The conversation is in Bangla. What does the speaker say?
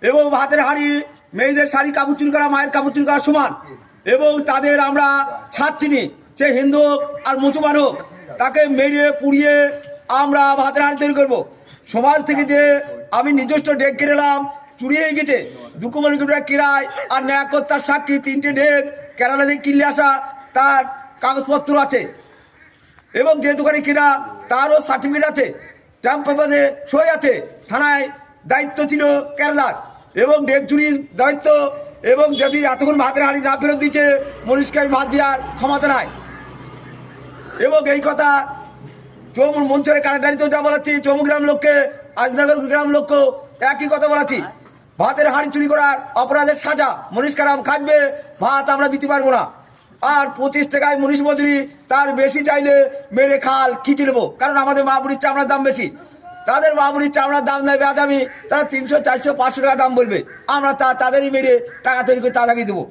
এবং ভাতের হাঁড়ি মেয়েদের শাড়ি কাপড় চুরি করা মায়ের কাপড় চুরি করা সমান। এবং তাদের আমরা ছাড়ছিনি, সে হিন্দু হোক আর মুসলমান হোক, তাকে মেরে পুড়িয়ে আমরা ভাতের হাঁড়ি তৈরি করবো। সমাজ থেকে যে আমি নিজস্ব ডেক কেড়েলাম, চুরি হয়ে গেছে, 2 কোটি টাকা কিরায় আর ন্যায়কর্তার সাক্ষী 3টে ডেক কেরালা থেকে কিনলে আসা, তার কাগজপত্র আছে। এবং যে দোকানে কিনা তারও সার্টিফিকেট আছে, স্ট্যাম্প পেপারে সই আছে। থানায় দায়িত্ব ছিল কেরালার, এবং ডেক চুরির দায়িত্ব। এবং যদি এতক্ষণ ভাতের হাঁড়ি না ফেরত দিচ্ছে, মনীষকে আমি ভাত দেওয়ার ক্ষমতা নাই। এবং এই কথা মঞ্চের কারাগারিতেও যা বলাচ্ছি, চৌমুগ্রাম লোককে, আজনগর গ্রাম লোককেও একই কথা বলাচ্ছি। ভাতের হাঁড়ি চুরি করার অপরাধের সাজা মনীষ কারাম খাটবে, ভাত আমরা দিতে পারবো না। আর 25 টাকায় মনীষ মজুরি, তার বেশি চাইলে মেরে খাল খিচে নেবো। কারণ আমাদের মাহবুরির চামড়ার দাম বেশি, তাদের মাহবুরির চামড়ার দাম নেবে আদামি, তারা 300, 400, 500 টাকা দাম বলবে। আমরা তাদেরই মেরে টাকা তৈরি করে তাদেরকে দেবো।